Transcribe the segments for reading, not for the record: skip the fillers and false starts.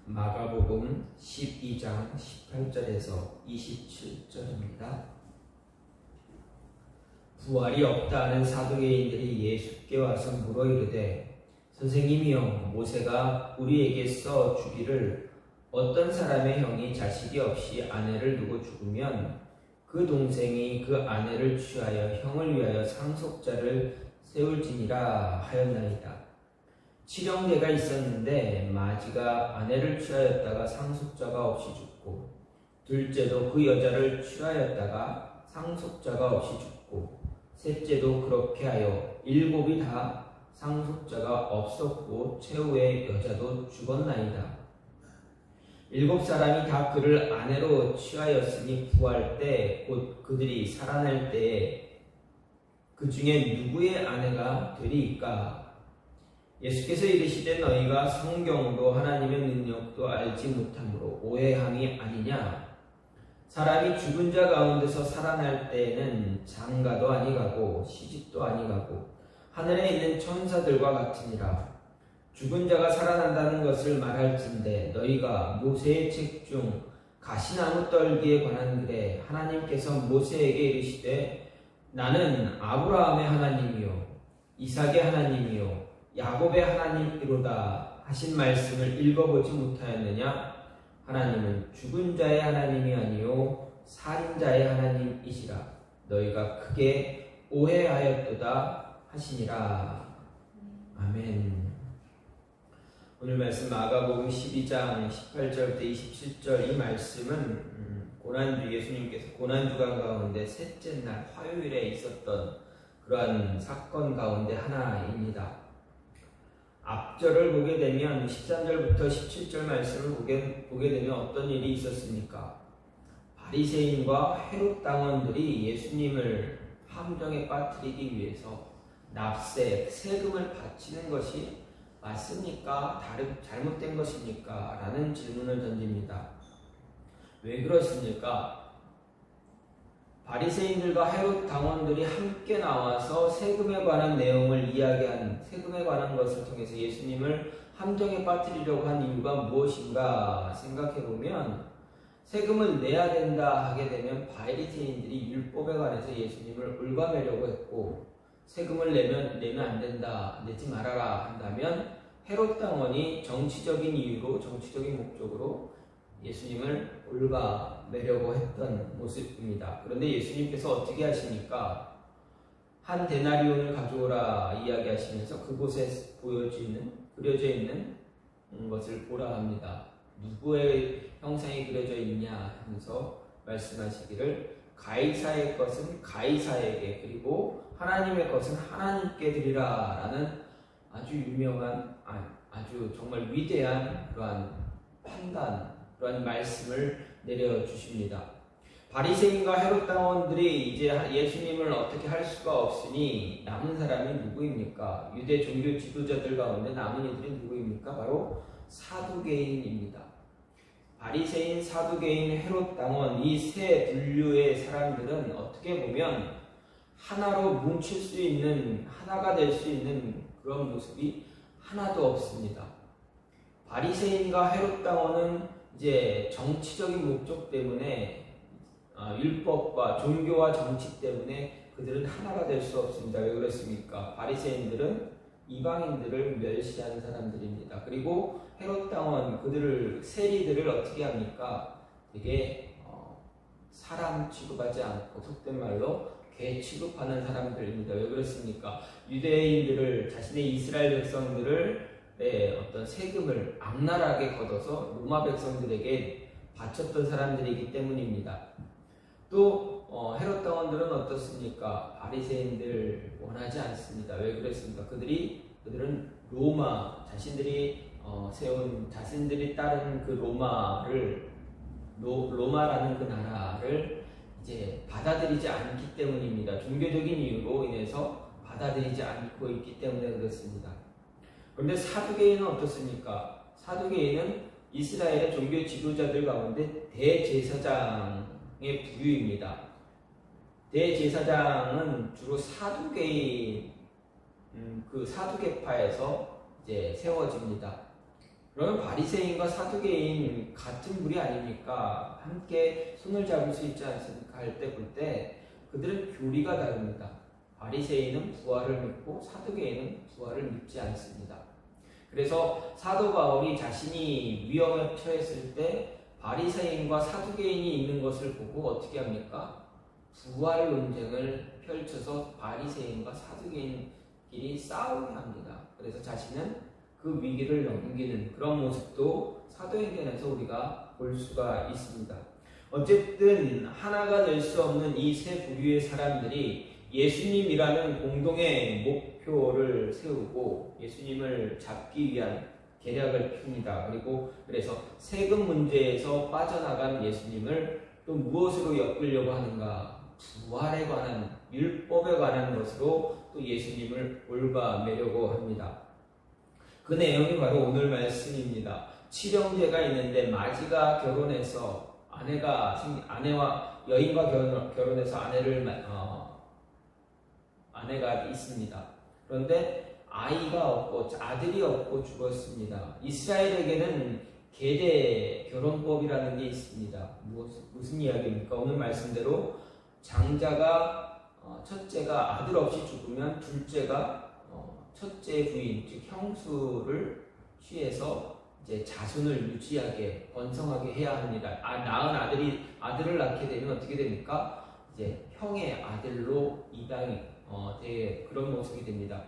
마가복음 12장 18절에서 27절입니다. 부활이 없다 하는 사두개인들이 예수께 와서 물어 이르되 선생님이여, 모세가 우리에게 써 주기를 어떤 사람의 형이 자식이 없이 아내를 두고 죽으면 그 동생이 그 아내를 취하여 형을 위하여 상속자를 세울지니라 하였나이다. 칠형제가 있었는데 마지가 아내를 취하였다가 상속자가 없이 죽고, 둘째도 그 여자를 취하였다가 상속자가 없이 죽고, 셋째도 그렇게 하여 일곱이 다 상속자가 없었고 최후의 여자도 죽었나이다. 일곱 사람이 다 그를 아내로 취하였으니 구할 때 곧 그들이 살아날 때에 그 중에 누구의 아내가 되리이까? 예수께서 이르시되 너희가 성경도 하나님의 능력도 알지 못함으로 오해함이 아니냐? 사람이 죽은 자 가운데서 살아날 때에는 장가도 아니가고 시집도 아니가고 하늘에 있는 천사들과 같으니라. 죽은 자가 살아난다는 것을 말할진대 너희가 모세의 책 중 가시나무 떨기에 관한 글에 하나님께서 모세에게 이르시되 나는 아브라함의 하나님이요 이삭의 하나님이요 야곱의 하나님이로다 하신 말씀을 읽어보지 못하였느냐? 하나님은 죽은 자의 하나님이 아니요 살인자의 하나님이시라. 너희가 크게 오해하였도다 하시니라. 아멘. 오늘 말씀 마가복음 12장 18절부터 27절 이 말씀은 예수님께서 고난주간 가운데 셋째 날 화요일에 있었던 그러한 사건 가운데 하나입니다. 앞절을 보게 되면 13절부터 17절 말씀을 보게 되면 어떤 일이 있었습니까? 바리새인과 헤롯 당원들이 예수님을 함정에 빠뜨리기 위해서 납세, 세금을 바치는 것이 맞습니까? 잘못된 것입니까? 라는 질문을 던집니다. 왜 그렇습니까? 바리새인들과 헤롯 당원들이 함께 나와서 세금에 관한 내용을 이야기한, 세금에 관한 것을 통해서 예수님을 함정에 빠뜨리려고 한 이유가 무엇인가 생각해보면, 세금을 내야 된다 하게 되면 바리새인들이 율법에 관해서 예수님을 올가매려고 했고, 세금을 내면 안 된다, 내지 말아라 한다면 헤롯 당원이 정치적인 이유로, 정치적인 목적으로 예수님을 올가매려고 했던 모습입니다. 그런데 예수님께서 어떻게 하십니까? 한 데나리온을 가져오라 이야기하시면서 그곳에 그려져 있는 것을 보라 합니다. 누구의 형상이 그려져 있냐 하면서 말씀하시기를 가이사의 것은 가이사에게 그리고 하나님의 것은 하나님께 드리라 라는 아주 유명한, 아주 정말 위대한 그러한 판단, 그런 말씀을 내려주십니다. 바리새인과 헤롯 당원들이 이제 예수님을 어떻게 할 수가 없으니 남은 사람이 누구입니까? 유대 종교 지도자들 가운데 남은 이들이 누구입니까? 바로 사두개인입니다. 바리새인, 사두개인, 헤롯 당원 이 세 분류의 사람들은 어떻게 보면 하나로 뭉칠 수 있는, 하나가 될 수 있는 그런 모습이 하나도 없습니다. 바리새인과 헤롯 당원은 이제 정치적인 목적 때문에 율법과 종교와 정치 때문에 그들은 하나가 될 수 없습니다. 왜 그렇습니까? 바리새인들은 이방인들을 멸시하는 사람들입니다. 그리고 헤롯 당원 세리들을 어떻게 합니까? 되게 사람 취급하지 않고 속된 말로 개 취급하는 사람들입니다. 왜 그렇습니까? 유대인들을, 자신의 이스라엘 백성들을 어떤 세금을 악랄하게 걷어서 로마 백성들에게 바쳤던 사람들이기 때문입니다. 또 헤롯 당원들은 어떻습니까? 바리새인들 원하지 않습니다. 왜 그랬습니까? 그들은 로마, 자신들이 세운, 자신들이 따른 그 로마라는 그 나라를 이제 받아들이지 않기 때문입니다. 종교적인 이유로 인해서 받아들이지 않고 있기 때문에 그렇습니다. 그런데 사두개인은 어떻습니까? 사두개인은 이스라엘의 종교 지도자들 가운데 대제사장의 부류입니다. 대제사장은 주로 사두개인, 그 사두개파에서 이제 세워집니다. 그러면 바리새인과 사두개인 같은 무리 아닙니까? 함께 손을 잡을 수 있지 않습니까? 할 때 볼 때 그들은 교리가 다릅니다. 바리새인은 부활을 믿고 사두개인은 부활을 믿지 않습니다. 그래서 사도 바울이 자신이 위험에 처했을 때 바리새인과 사두개인이 있는 것을 보고 어떻게 합니까? 부활 논쟁을 펼쳐서 바리새인과 사두개인끼리 싸우게 합니다. 그래서 자신은 그 위기를 넘기는 그런 모습도 사도행전에서 우리가 볼 수가 있습니다. 어쨌든 하나가 될 수 없는 이 세 부류의 사람들이 예수님이라는 공동의 목표를 세우고 예수님을 잡기 위한 계략을 펴니다. 그래서 세금 문제에서 빠져나간 예수님을 또 무엇으로 엮으려고 하는가? 부활에 관한, 율법에 관한 것으로 또 예수님을 올가매려고 합니다. 그 내용이 바로 오늘 말씀입니다. 칠형제가 있는데 마지가 결혼해서 아내와 여인과 결혼해서 아내가 있습니다. 그런데 아이가 없고 아들이 없고 죽었습니다. 이스라엘에게는 계대 결혼법이라는 게 있습니다. 무슨 이야기입니까? 오늘 말씀대로 장자가 첫째가 아들 없이 죽으면 둘째가 첫째 부인, 즉 형수를 취해서 이제 자손을 유지하게 번성하게 해야 합니다. 낳은 아들을 낳게 되면 어떻게 됩니까? 이제 형의 아들로 입양이 그런 모습이 됩니다.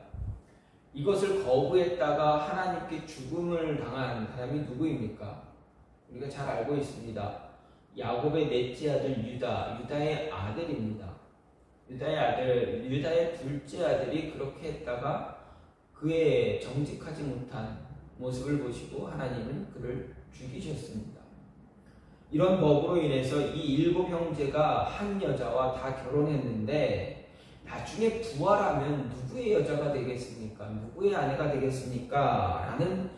이것을 거부했다가 하나님께 죽음을 당한 사람이 누구입니까? 우리가 잘 알고 있습니다. 야곱의 넷째 아들 유다의 아들입니다. 유다의 둘째 아들이 그렇게 했다가 그의 정직하지 못한 모습을 보시고 하나님은 그를 죽이셨습니다. 이런 법으로 인해서 이 7 형제가 한 여자와 다 결혼했는데 나중에 부활하면 누구의 여자가 되겠습니까? 누구의 아내가 되겠습니까? 라는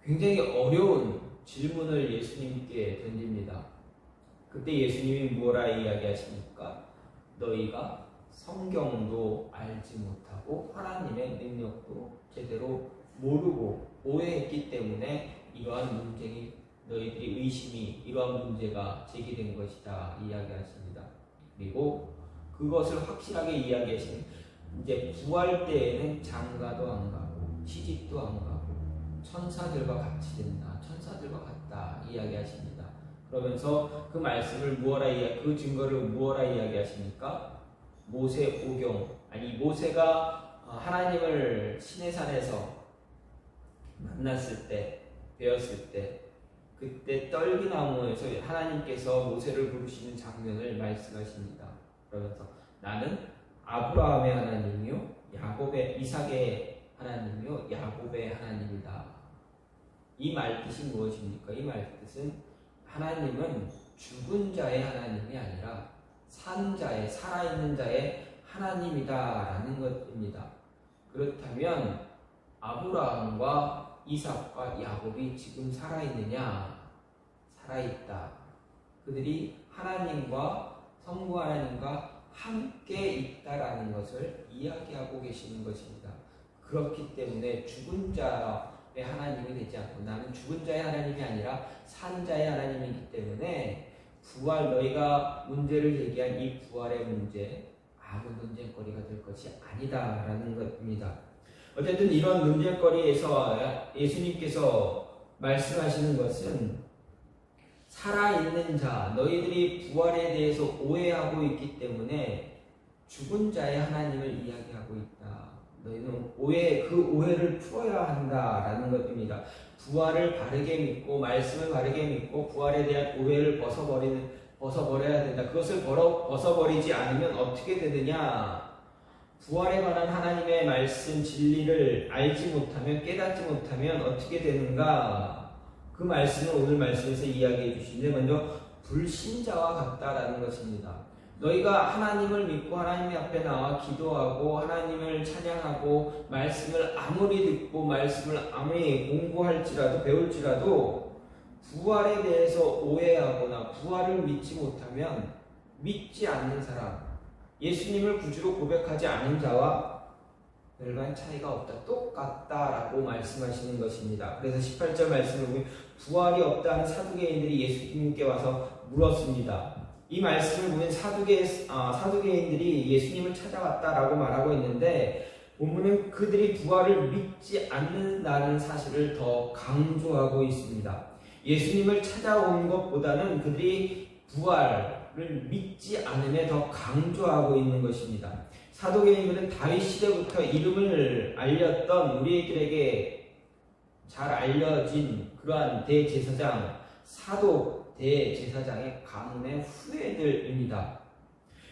굉장히 어려운 질문을 예수님께 던집니다. 그때 예수님이 뭐라 이야기하십니까? 너희가 성경도 알지 못하고 하나님의 능력도 제대로 모르고 오해했기 때문에 이러한 논쟁이 너희들이 의심이 이러한 문제가 제기된 것이다 이야기하십니다. 그리고 그것을 확실하게 이야기하신 이제 부활 때에는 장가도 안 가고 시집도 안 가고 천사들과 같이 된다. 천사들과 같다 이야기하십니다. 그러면서 그 말씀을 그 증거를 무엇라 이야기하십니까? 모세 오경, 모세가 하나님을 시내산에서 만났을 때, 뵈었을 때, 그때 떨기나무에서 하나님께서 모세를 부르시는 장면을 말씀하십니다. 그러면서 나는 아브라함의 하나님이요, 이삭의 하나님이요, 야곱의 하나님이다. 이 말뜻이 무엇입니까? 이 말뜻은 하나님은 죽은 자의 하나님이 아니라 산 자의, 살아있는 자의 하나님이다라는 것입니다. 그렇다면 아브라함과 이삭과 야곱이 지금 살아있느냐? 살아있다. 그들이 하나님과 성부 하나님과 함께 있다라는 것을 이야기하고 계시는 것입니다. 그렇기 때문에 죽은 자의 하나님이 되지 않고 나는 죽은 자의 하나님이 아니라 산 자의 하나님이기 때문에 너희가 문제를 제기한 이 부활의 문제 아무 논쟁거리가 될 것이 아니다라는 것입니다. 어쨌든 이런 논쟁거리에서 예수님께서 말씀하시는 것은 살아있는 자, 너희들이 부활에 대해서 오해하고 있기 때문에 죽은 자의 하나님을 이야기하고 있다. 너희는 그 오해를 풀어야 한다라는 것입니다. 부활을 바르게 믿고 말씀을 바르게 믿고 부활에 대한 오해를 벗어버려야 된다. 그것을 벗어버리지 않으면 어떻게 되느냐? 부활에 관한 하나님의 말씀 진리를 알지 못하면 깨닫지 못하면 어떻게 되는가? 그 말씀을 오늘 말씀에서 이야기해 주시는데 먼저 불신자와 같다라는 것입니다. 너희가 하나님을 믿고 하나님 앞에 나와 기도하고 하나님을 찬양하고 말씀을 아무리 듣고 말씀을 아무리 공부할지라도 배울지라도 부활에 대해서 오해하거나 부활을 믿지 못하면 믿지 않는 사람, 예수님을 구주로 고백하지 않은 자와 별반 차이가 없다, 똑같다라고 말씀하시는 것입니다. 그래서 18절 말씀을 보면 부활이 없다는 사두개인들이 예수님께 와서 물었습니다. 이 말씀을 보면 사두개인들이 예수님을 찾아왔다라고 말하고 있는데 본문은 그들이 부활을 믿지 않는다는 사실을 더 강조하고 있습니다. 예수님을 찾아온 것보다는 그들이 부활을 믿지 않음에 더 강조하고 있는 것입니다. 사도계인들은 다윗 시대부터 이름을 알렸던 우리들에게 잘 알려진 그러한 대제사장, 사도 대제사장의 가문의 후예들입니다.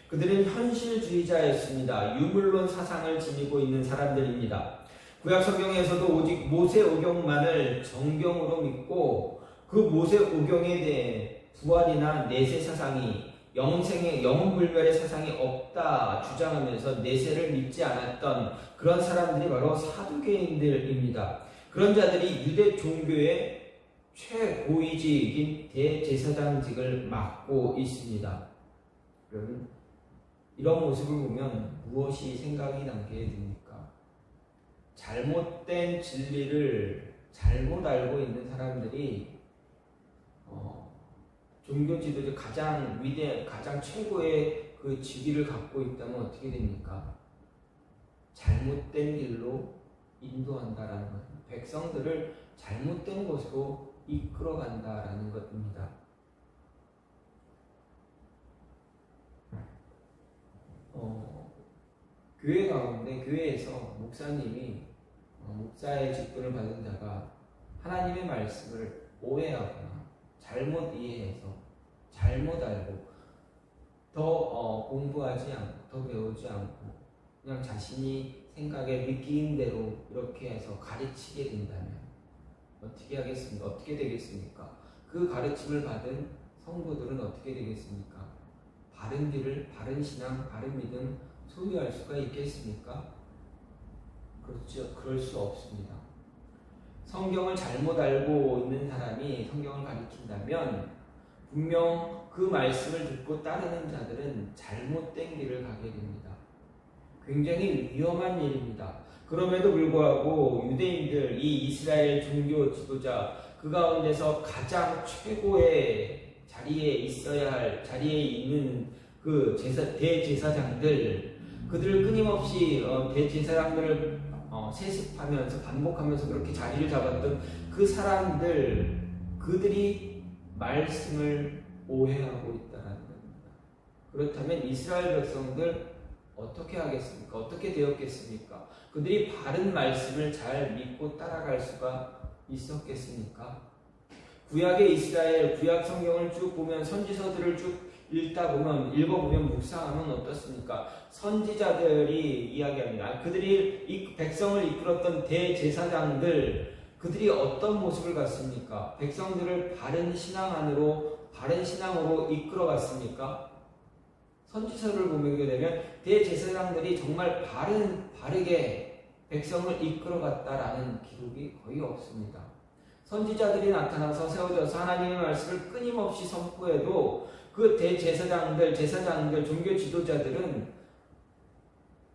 그들은 현실주의자였습니다. 유물론 사상을 지니고 있는 사람들입니다. 구약 성경에서도 오직 모세 오경만을 정경으로 믿고 그 모세 오경에 대해 부활이나 내세 사상이 영혼불멸의 사상이 없다 주장하면서 내세를 믿지 않았던 그런 사람들이 바로 사두개인들입니다. 그런 자들이 유대 종교의 최고위직인 대제사장직을 맡고 있습니다. 여러분, 이런 모습을 보면 무엇이 생각이 나게 됩니까? 잘못된 진리를 잘못 알고 있는 사람들이 종교 지도자 가장 최고의 그 직위를 갖고 있다면 어떻게 됩니까? 잘못된 길로 인도한다라는 것, 백성들을 잘못된 곳으로 이끌어간다라는 것입니다. 교회 가운데 교회에서 목사님이 목사의 직분을 받은 자가 하나님의 말씀을 오해하거나 잘못 이해해서 잘못 알고 더 공부하지 않고 더 배우지 않고 그냥 자신이 생각에 느낀 대로 이렇게 해서 가르치게 된다면 어떻게 하겠습니까? 어떻게 되겠습니까? 그 가르침을 받은 성도들은 어떻게 되겠습니까? 바른 길을, 바른 신앙, 바른 믿음 소유할 수가 있겠습니까? 그렇죠. 그럴 수 없습니다. 성경을 잘못 알고 있는 사람이 성경을 가르친다면 분명 그 말씀을 듣고 따르는 자들은 잘못된 길을 가게 됩니다. 굉장히 위험한 일입니다. 그럼에도 불구하고 유대인들, 이 이스라엘 종교 지도자 그 가운데서 가장 최고의 자리에 있어야 할 자리에 있는 그 대제사장들, 그들을 끊임없이 대제사장들을 세습하면서 반복하면서 그렇게 자리를 잡았던 그 사람들, 그들이 말씀을 오해하고 있다는 겁니다. 그렇다면 이스라엘 백성들 어떻게 하겠습니까? 어떻게 되었겠습니까? 그들이 바른 말씀을 잘 믿고 따라갈 수가 있었겠습니까? 구약의 이스라엘, 구약 성경을 쭉 보면 선지서들을 쭉 읽어보면 묵상하면 어떻습니까? 선지자들이 이야기합니다. 그들이 이 백성을 이끌었던 대제사장들, 그들이 어떤 모습을 갖습니까? 백성들을 바른 신앙으로 이끌어갔습니까? 선지서를 보게 되면 대제사장들이 정말 바르게 백성을 이끌어갔다라는 기록이 거의 없습니다. 선지자들이 나타나서 세워져서 하나님의 말씀을 끊임없이 선포해도 그 대제사장들, 종교 지도자들은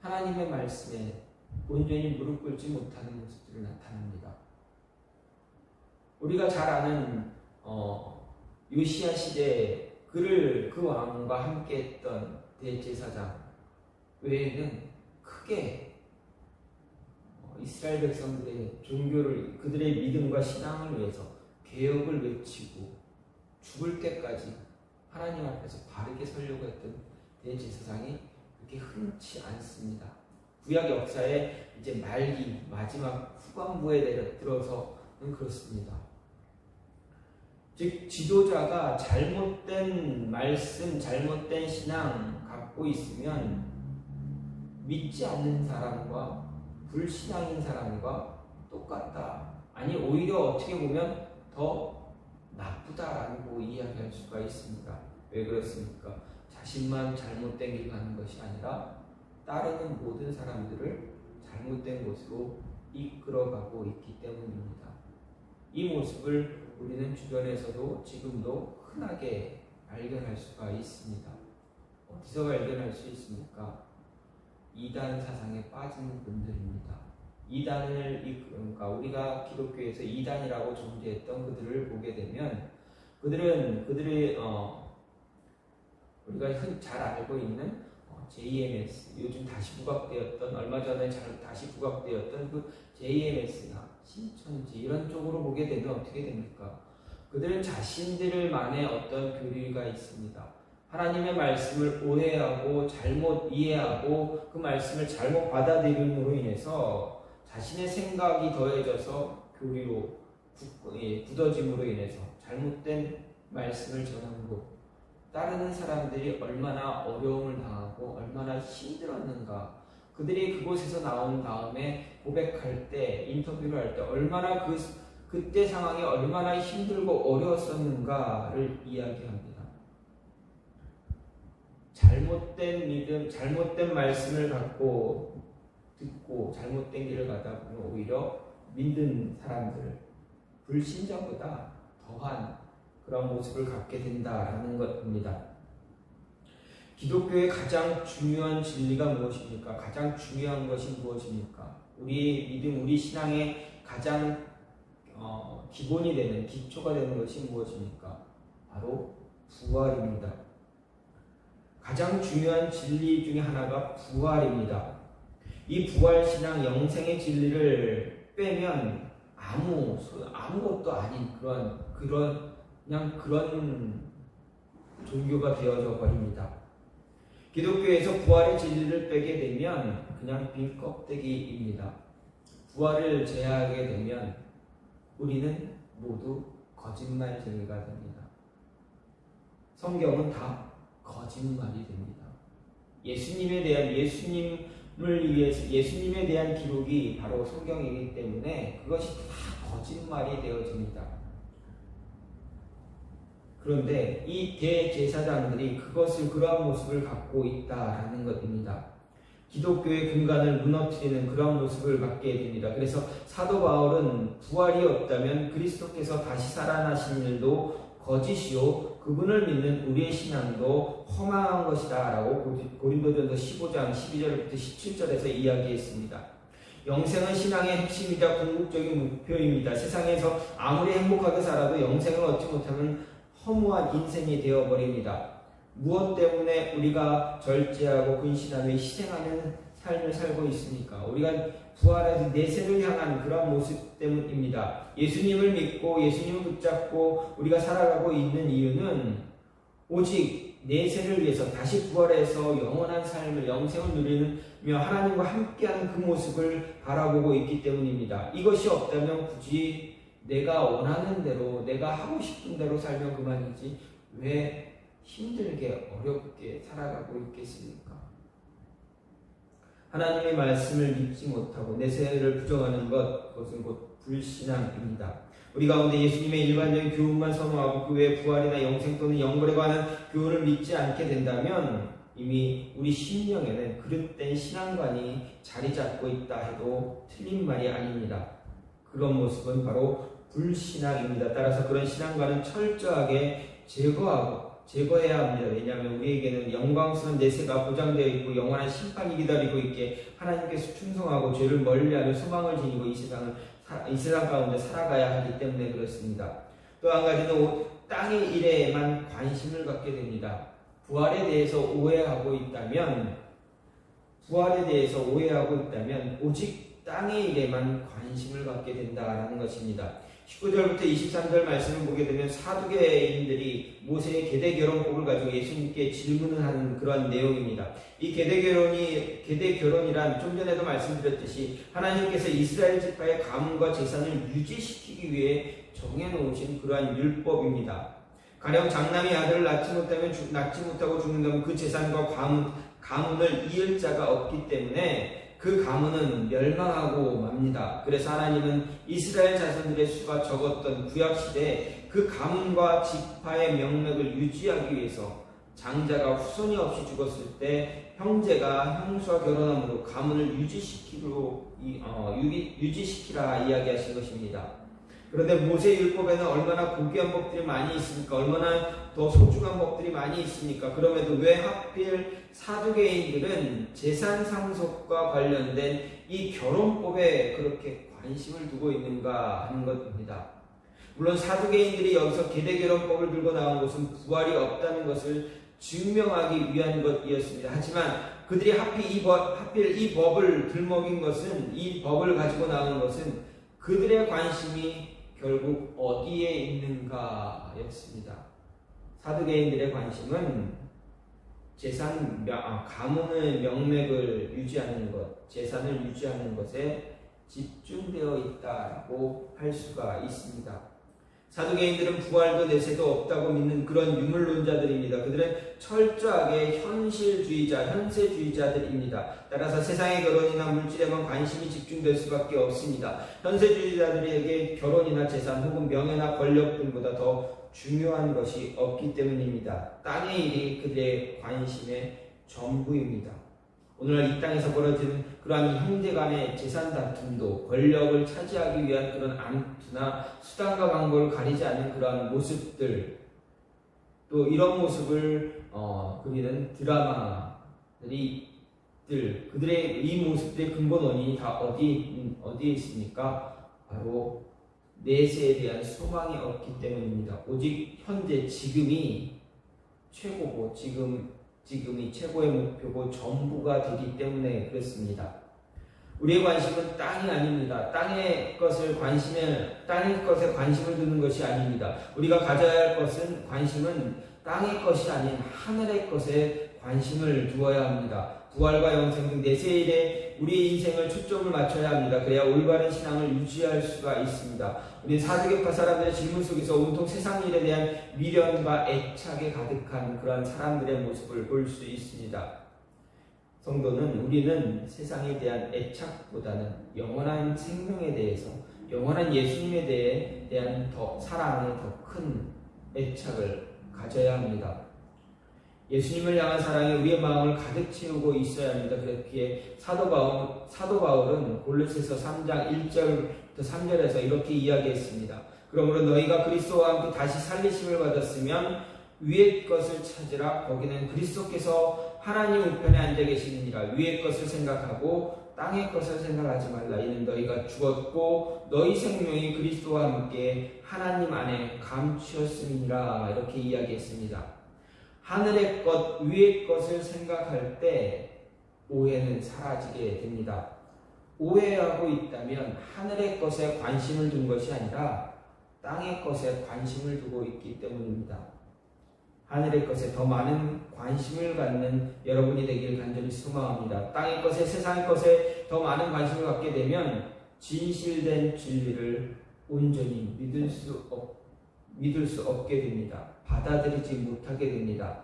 하나님의 말씀에 온전히 무릎 꿇지 못하는 모습들이 나타납니다. 우리가 잘 아는 요시야 시대에 그 왕과 함께했던 대제사장 외에는 크게 이스라엘 백성들의 종교를, 그들의 믿음과 신앙을 위해서 개혁을 외치고 죽을 때까지 하나님 앞에서 바르게 서려고 했던 대제사장이 그렇게 흔치 않습니다. 구약 역사의 이제 마지막 후반부에 들어서는 그렇습니다. 즉 지도자가 잘못된 말씀, 잘못된 신앙 갖고 있으면 믿지 않는 사람과 불신앙인 사람과 똑같다. 아니 오히려 어떻게 보면 더 나쁘다라고 이야기할 수가 있습니다. 왜 그렇습니까? 자신만 잘못된 길 가는 것이 아니라 따르는 모든 사람들을 잘못된 곳으로 이끌어가고 있기 때문입니다. 이 모습을 우리는 주변에서도 지금도 흔하게 발견할 수가 있습니다. 어디서 발견할 수 있습니까? 이단 사상에 빠진 분들입니다. 그러니까 우리가 기독교에서 이단이라고 존재했던 그들을 보게 되면 그들의 우리가 잘 알고 있는 JMS, 요즘 다시 부각되었던, 얼마 전에 다시 부각되었던 그 JMS나 신천지 이런 쪽으로 보게 되면 어떻게 됩니까? 그들은 자신들만의 어떤 교리가 있습니다. 하나님의 말씀을 오해하고 잘못 이해하고 그 말씀을 잘못 받아들임으로 인해서 자신의 생각이 더해져서 교리로 굳어짐으로 인해서 잘못된 말씀을 전하고 따르는 사람들이 얼마나 어려움을 당하고 얼마나 힘들었는가, 그들이 그곳에서 나온 다음에 고백할 때, 인터뷰를 할 때 얼마나 그때 상황이 얼마나 힘들고 어려웠었는가를 이야기합니다. 잘못된 믿음, 잘못된 말씀을 갖고 듣고 잘못된 길을 가다 보면 오히려 믿는 사람들, 불신자보다 더한 그런 모습을 갖게 된다라는 것입니다. 기독교의 가장 중요한 진리가 무엇입니까? 가장 중요한 것이 무엇입니까? 우리의 믿음, 우리 신앙의 가장 기본이 되는, 기초가 되는 것이 무엇입니까? 바로 부활입니다. 가장 중요한 진리 중에 하나가 부활입니다. 이 부활신앙, 영생의 진리를 빼면 아무것도 아닌 그냥 그런 종교가 되어져 버립니다. 기독교에서 부활의 진리를 빼게 되면 그냥 빈 껍데기입니다. 부활을 제하게 되면 우리는 모두 거짓말쟁이가 됩니다. 성경은 다 거짓말이 됩니다. 예수님에 대한 기록이 바로 성경이기 때문에 그것이 다 거짓말이 되어집니다. 그런데 이 대제사장들이 그러한 모습을 갖고 있다라는 것입니다. 기독교의 근간을 무너뜨리는 그런 모습을 갖게 됩니다. 그래서 사도 바울은 부활이 없다면 그리스도께서 다시 살아나신 일도 거짓이요 그분을 믿는 우리의 신앙도 허망한 것이다 라고 고린도전서 15장 12절부터 17절에서 이야기했습니다. 영생은 신앙의 핵심이자 궁극적인 목표입니다. 세상에서 아무리 행복하게 살아도 영생을 얻지 못하면 허무한 인생이 되어버립니다. 무엇 때문에 우리가 절제하고 근신하며 희생하는 삶을 살고 있습니까? 우리가 부활해서 내세를 향한 그런 모습 때문입니다. 예수님을 믿고 예수님을 붙잡고 우리가 살아가고 있는 이유는 오직 내세를 위해서 다시 부활해서 영원한 삶을, 영생을 누리며 하나님과 함께하는 그 모습을 바라보고 있기 때문입니다. 이것이 없다면 굳이 내가 원하는 대로, 내가 하고 싶은 대로 살면 그만이지 왜 힘들게 어렵게 살아가고 있겠습니까? 하나님의 말씀을 믿지 못하고 내세를 부정하는 그것은 곧 불신앙입니다. 우리 가운데 예수님의 일반적인 교훈만 선호하고 그 외에 부활이나 영생 또는 영벌에 관한 교훈을 믿지 않게 된다면 이미 우리 심령에는 그릇된 신앙관이 자리 잡고 있다 해도 틀린 말이 아닙니다. 그런 모습은 바로 불신앙입니다. 따라서 그런 신앙관은 철저하게 제거해야 합니다. 왜냐하면 우리에게는 영광스러운 내세가 보장되어 있고 영원한 심판이 기다리고 있기에 하나님께서 충성하고 죄를 멀리하며 소망을 지니고 이 세상 가운데 살아가야 하기 때문에 그렇습니다. 또 한 가지는 땅의 일에만 관심을 갖게 됩니다. 부활에 대해서 오해하고 있다면 오직 땅의 일에만 관심을 갖게 된다라는 것입니다. 19절부터 23절 말씀을 보게 되면 사두개인들이 모세의 계대결혼법을 가지고 예수님께 질문을 하는 그런 내용입니다. 이 계대결혼이란 좀 전에도 말씀드렸듯이 하나님께서 이스라엘 지파의 가문과 재산을 유지시키기 위해 정해놓으신 그러한 율법입니다. 가령 장남이 아들을 낳지 못하고 죽는다면 그 재산과 가문을 이을 자가 없기 때문에 그 가문은 멸망하고 맙니다. 그래서 하나님은 이스라엘 자손들의 수가 적었던 구약시대에 그 가문과 지파의 명맥을 유지하기 위해서 장자가 후손이 없이 죽었을 때 형제가 형수와 결혼함으로 가문을 유지시키라 이야기하신 것입니다. 그런데 모세율법에는 얼마나 고귀한 법들이 많이 있습니까? 얼마나 더 소중한 법들이 많이 있습니까? 그럼에도 왜 하필 사두개인들은 재산 상속과 관련된 이 결혼법에 그렇게 관심을 두고 있는가 하는 것입니다. 물론 사두개인들이 여기서 계대결혼법을 들고 나온 것은 부활이 없다는 것을 증명하기 위한 것이었습니다. 하지만 그들이 하필 이 법을 들먹인 것은, 이 법을 가지고 나온 것은 그들의 관심이 결국 어디에 있는가였습니다. 사두개인들의 관심은 가문의 명맥을 유지하는 것, 재산을 유지하는 것에 집중되어 있다고 할 수가 있습니다. 사두개인들은 부활도 내세도 없다고 믿는 그런 유물론자들입니다. 그들은 철저하게 현세주의자들입니다. 따라서 세상의 결혼이나 물질에만 관심이 집중될 수밖에 없습니다. 현세주의자들에게 결혼이나 재산 혹은 명예나 권력 등보다 더 중요한 것이 없기 때문입니다. 땅의 일이 그들의 관심의 전부입니다. 오늘날 이 땅에서 벌어지는 그러한 형제 간의 재산 다툼도 권력을 차지하기 위한 그런 암투나 수단과 방법을 가리지 않는 그러한 모습들, 또 이런 모습을 그리는 드라마들이 그들의 이 모습들의 근본 원인이 다 어디에 있습니까? 바로 내세에 대한 소망이 없기 때문입니다. 오직 현재 지금이 최고고 지금이 최고의 목표고 전부가 되기 때문에 그렇습니다. 우리의 관심은 땅이 아닙니다. 땅의 것에 관심을 두는 것이 아닙니다. 우리가 가져야 할 관심은 땅의 것이 아닌 하늘의 것에 관심을 두어야 합니다. 부활과 영생 등 내세일에 우리의 인생을 초점을 맞춰야 합니다. 그래야 올바른 신앙을 유지할 수가 있습니다. 우리는 사두개파 사람들의 질문 속에서 온통 세상 일에 대한 미련과 애착에 가득한 그러한 사람들의 모습을 볼 수 있습니다. 성도는 우리는 세상에 대한 애착보다는 영원한 생명에 대해서, 영원한 예수님에 대한 사랑에 더 큰 애착을 가져야 합니다. 예수님을 향한 사랑이 우리의 마음을 가득 채우고 있어야 합니다. 그렇기에 사도 바울은 골로새서 3장 1절부터 3절에서 이렇게 이야기했습니다. 그러므로 너희가 그리스도와 함께 다시 살리심을 받았으면 위의 것을 찾으라. 거기는 그리스도께서 하나님 우편에 앉아 계시느니라. 위의 것을 생각하고 땅의 것을 생각하지 말라. 이는 너희가 죽었고 너희 생명이 그리스도와 함께 하나님 안에 감추었음이니라. 이렇게 이야기했습니다. 하늘의 것, 위의 것을 생각할 때 오해는 사라지게 됩니다. 오해하고 있다면 하늘의 것에 관심을 둔 것이 아니라 땅의 것에 관심을 두고 있기 때문입니다. 하늘의 것에 더 많은 관심을 갖는 여러분이 되길 간절히 소망합니다. 땅의 것에, 세상의 것에 더 많은 관심을 갖게 되면 진실된 진리를 온전히 믿을 수 없게 됩니다. 받아들이지 못하게 됩니다.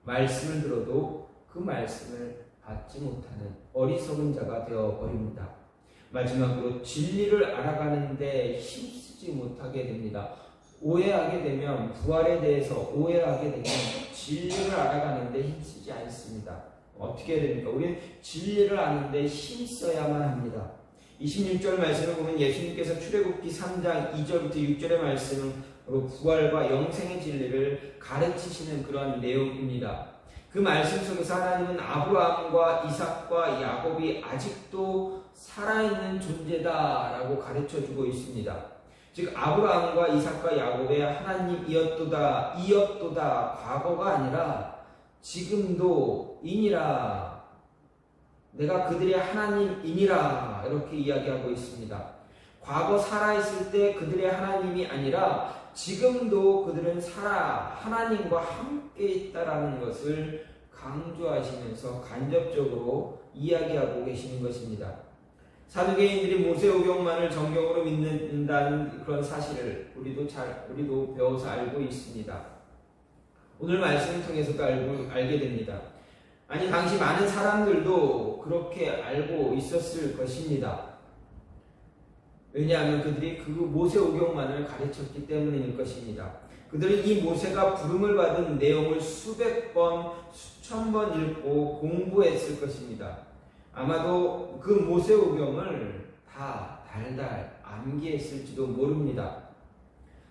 말씀을 들어도 그 말씀을 받지 못하는 어리석은 자가 되어버립니다. 마지막으로 진리를 알아가는데 힘쓰지 못하게 됩니다. 오해하게 되면, 부활에 대해서 오해하게 되면 진리를 알아가는데 힘쓰지 않습니다. 어떻게 해야 됩니까? 우리는 진리를 아는데 힘써야만 합니다. 26절 말씀을 보면 예수님께서 출애굽기 3장 2절부터 6절의 말씀은 부활과 영생의 진리를 가르치시는 그런 내용입니다. 그 말씀 속에서 하나님은 아브라함과 이삭과 야곱이 아직도 살아있는 존재다라고 가르쳐주고 있습니다. 즉 아브라함과 이삭과 야곱의 하나님이었도다 과거가 아니라 지금도 이니라, 내가 그들의 하나님이니라, 이렇게 이야기하고 있습니다. 과거 살아있을 때 그들의 하나님이 아니라 지금도 그들은 하나님과 함께 있다라는 것을 강조하시면서 간접적으로 이야기하고 계시는 것입니다. 사두개인들이 모세오경만을 정경으로 믿는다는 그런 사실을 우리도 배워서 알고 있습니다. 오늘 말씀을 통해서도 알게 됩니다. 아니, 당시 많은 사람들도 그렇게 알고 있었을 것입니다. 왜냐하면 그들이 그 모세오경만을 가르쳤기 때문일 것입니다. 그들은 이 모세가 부름을 받은 내용을 수백 번, 수천 번 읽고 공부했을 것입니다. 아마도 그 모세오경을 다 달달 암기했을지도 모릅니다.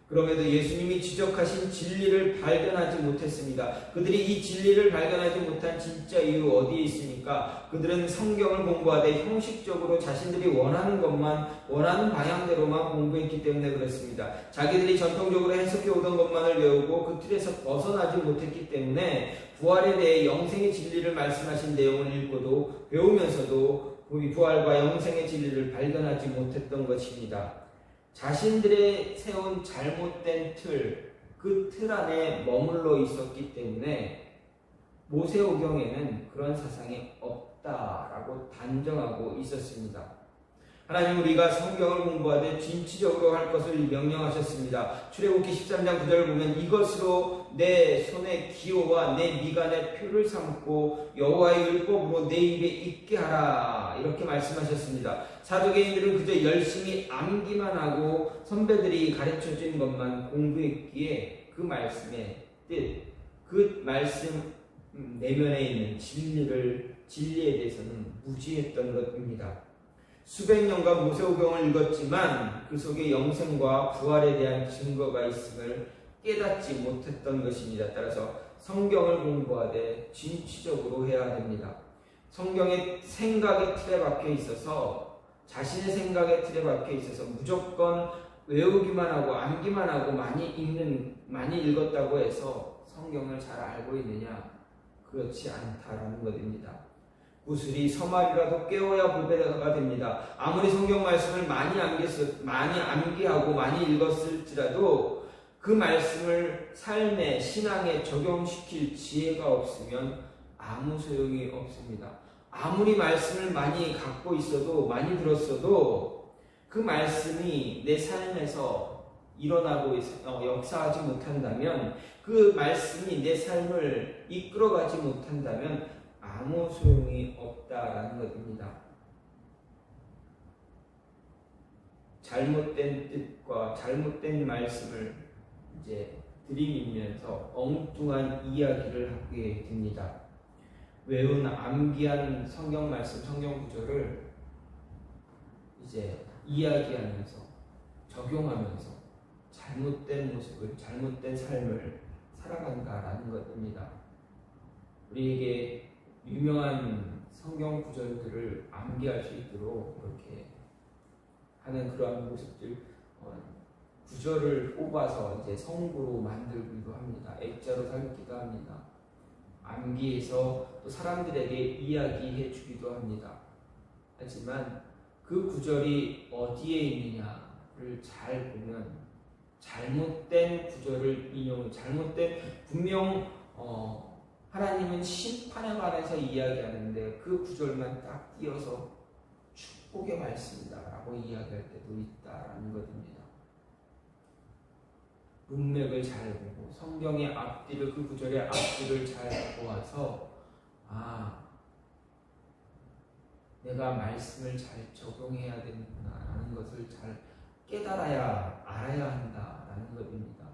그럼에도 예수님이 지적하신 진리를 발견하지 못했습니다. 그들이 이 진리를 발견하지 못한 진짜 이유 어디에 있습니까? 그들은 성경을 공부하되 형식적으로 자신들이 원하는 것만, 원하는 방향대로만 공부했기 때문에 그렇습니다. 자기들이 전통적으로 해석해 오던 것만을 외우고 그 틀에서 벗어나지 못했기 때문에 부활에 대해 영생의 진리를 말씀하신 내용을 읽고도 배우면서도 우리 부활과 영생의 진리를 발견하지 못했던 것입니다. 자신들의 세운 잘못된 틀, 그 틀 안에 머물러 있었기 때문에 모세오경에는 그런 사상이 없다라고 단정하고 있었습니다. 하나님 우리가 성경을 공부하되 진취적으로 할 것을 명령하셨습니다. 출애굽기 13장 9절을 보면 이것으로 내 손의 기호와 내 미간의 표를 삼고 여호와의 율법으로 내 입에 있게 하라 이렇게 말씀하셨습니다. 사두개인들은 그저 열심히 암기만 하고 선배들이 가르쳐준 것만 공부했기에 그 말씀의 뜻, 그 말씀 내면에 있는 진리에 대해서는 무지했던 것입니다. 수백 년간 모세오경을 읽었지만 그 속에 영생과 부활에 대한 증거가 있음을 깨닫지 못했던 것입니다. 따라서 성경을 공부하되 진취적으로 해야 됩니다. 성경의 생각의 틀에 박혀 있어서 자신의 생각의 틀에 박혀 있어서 무조건 외우기만 하고 암기만 하고 많이 읽었다고 해서 성경을 잘 알고 있느냐? 그렇지 않다라는 것입니다. 구슬이 서말이라도 깨워야 보배가 됩니다. 아무리 성경 말씀을 많이 암기하고 많이 읽었을지라도 그 말씀을 삶에, 신앙에 적용시킬 지혜가 없으면 아무 소용이 없습니다. 아무리 말씀을 많이 갖고 있어도, 많이 들었어도 그 말씀이 내 삶에서 일어나고 역사하지 못한다면, 그 말씀이 내 삶을 이끌어가지 못한다면 아무 소용이 없다라는 것입니다. 잘못된 뜻과 잘못된 말씀을 이제 들이밀면서 엉뚱한 이야기를 하게 됩니다. 외운 암기한 성경 말씀, 성경 구절을 이제 이야기하면서 적용하면서 잘못된 모습을, 잘못된 삶을 살아간다라는 것입니다. 우리에게 유명한 성경 구절들을 암기할 수 있도록 그렇게 하는 그러한 모습들, 구절을 뽑아서 이제 성구로 만들기도 합니다. 액자로 살기도 합니다. 암기해서 또 사람들에게 이야기해 주기도 합니다. 하지만 그 구절이 어디에 있느냐를 잘 보면 잘못된 구절을 분명 하나님은 심판에 관해서 이야기하는데 그 구절만 딱 띄어서 축복의 말씀이다라고 이야기할 때도 있다라는 것입니다. 문맥을 잘 보고 성경의 앞뒤를, 그 구절의 앞뒤를 잘 보아서 내가 말씀을 잘 적용해야 되는구나라는 것을 잘 깨달아야, 알아야 한다라는 것입니다.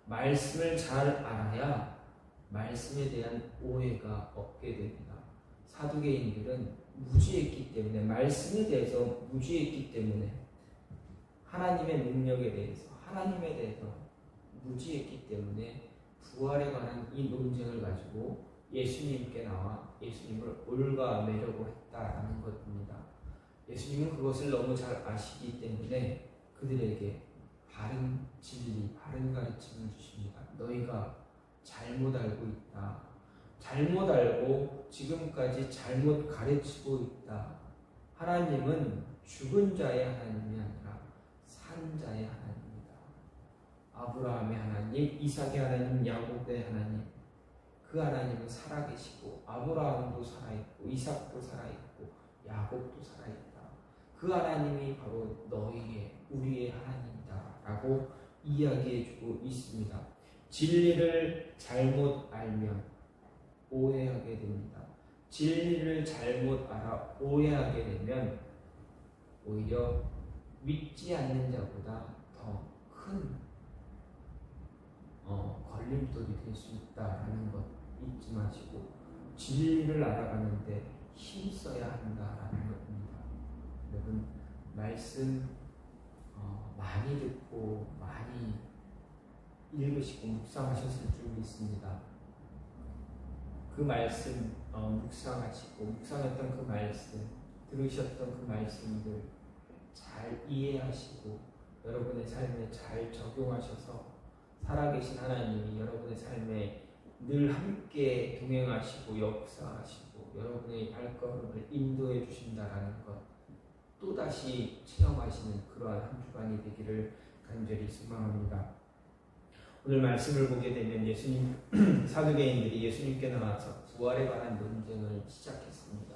말씀을 잘 알아야 말씀에 대한 오해가 없게 됩니다. 사두개인들은 무지했기 때문에, 말씀에 대해서 무지했기 때문에, 하나님의 능력에 대해서, 하나님에 대해서 무지했기 때문에 부활에 관한 이 논쟁을 가지고 예수님께 나와 예수님을 올가매려고 했다라는 것입니다. 예수님은 그것을 너무 잘 아시기 때문에 그들에게 바른 진리, 바른 가르침을 주십니다. 너희가 잘못 알고 있다. 잘못 알고 지금까지 잘못 가르치고 있다. 하나님은 죽은 자의 하나님이 아니라 산 자의 하나님입니다. 아브라함의 하나님, 이삭의 하나님, 야곱의 하나님, 그 하나님은 살아계시고 아브라함도 살아있고 이삭도 살아있고 야곱도 살아있다. 그 하나님이 바로 너희의, 우리의 하나님이다 라고 이야기해주고 있습니다. 진리를 잘못 알면 오해하게 됩니다. 진리를 잘못 알아 오해하게 되면 오히려 믿지 않는 자보다 더 큰 걸림돌이 될 수 있다라는 것 잊지 마시고 진리를 알아가는데 힘써야 한다라는 것입니다. 여러분 말씀 많이 듣고 많이 읽으시고 묵상하셨을 줄 믿습니다. 그 말씀 묵상하시고 묵상했던 그 말씀, 들으셨던 그 말씀들 잘 이해하시고 여러분의 삶에 잘 적용하셔서 살아계신 하나님이 여러분의 삶에 늘 함께 동행하시고 역사하시고 여러분의 발걸음을 인도해 주신다라는 것 또다시 체험하시는 그러한 한 주간이 되기를 간절히 소망합니다. 오늘 말씀을 보게 되면 예수님 사두개인들이 예수님께 나와서 부활에 관한 논쟁을 시작했습니다.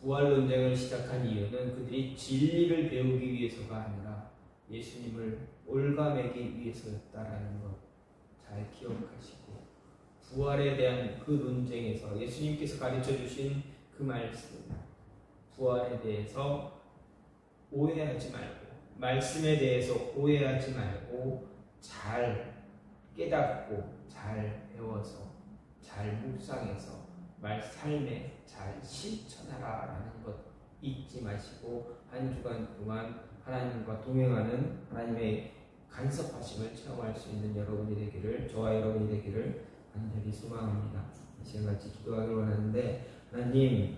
부활 논쟁을 시작한 이유는 그들이 진리를 배우기 위해서가 아니라 예수님을 올가매기 위해서였다라는 것 잘 기억하시고 부활에 대한 그 논쟁에서 예수님께서 가르쳐 주신 그 말씀 부활에 대해서 오해하지 말고 말씀에 대해서 오해하지 말고 잘 깨닫고 잘 배워서 잘 묵상해서 삶에 잘 실천하라라는 것 잊지 마시고 한 주간 동안 하나님과 동행하는 하나님의 간섭하심을 체험할 수 있는 여러분이 되기를 저와 여러분이 되기를 간절히 소망합니다. 다시 같이 기도하기 원하는데 하나님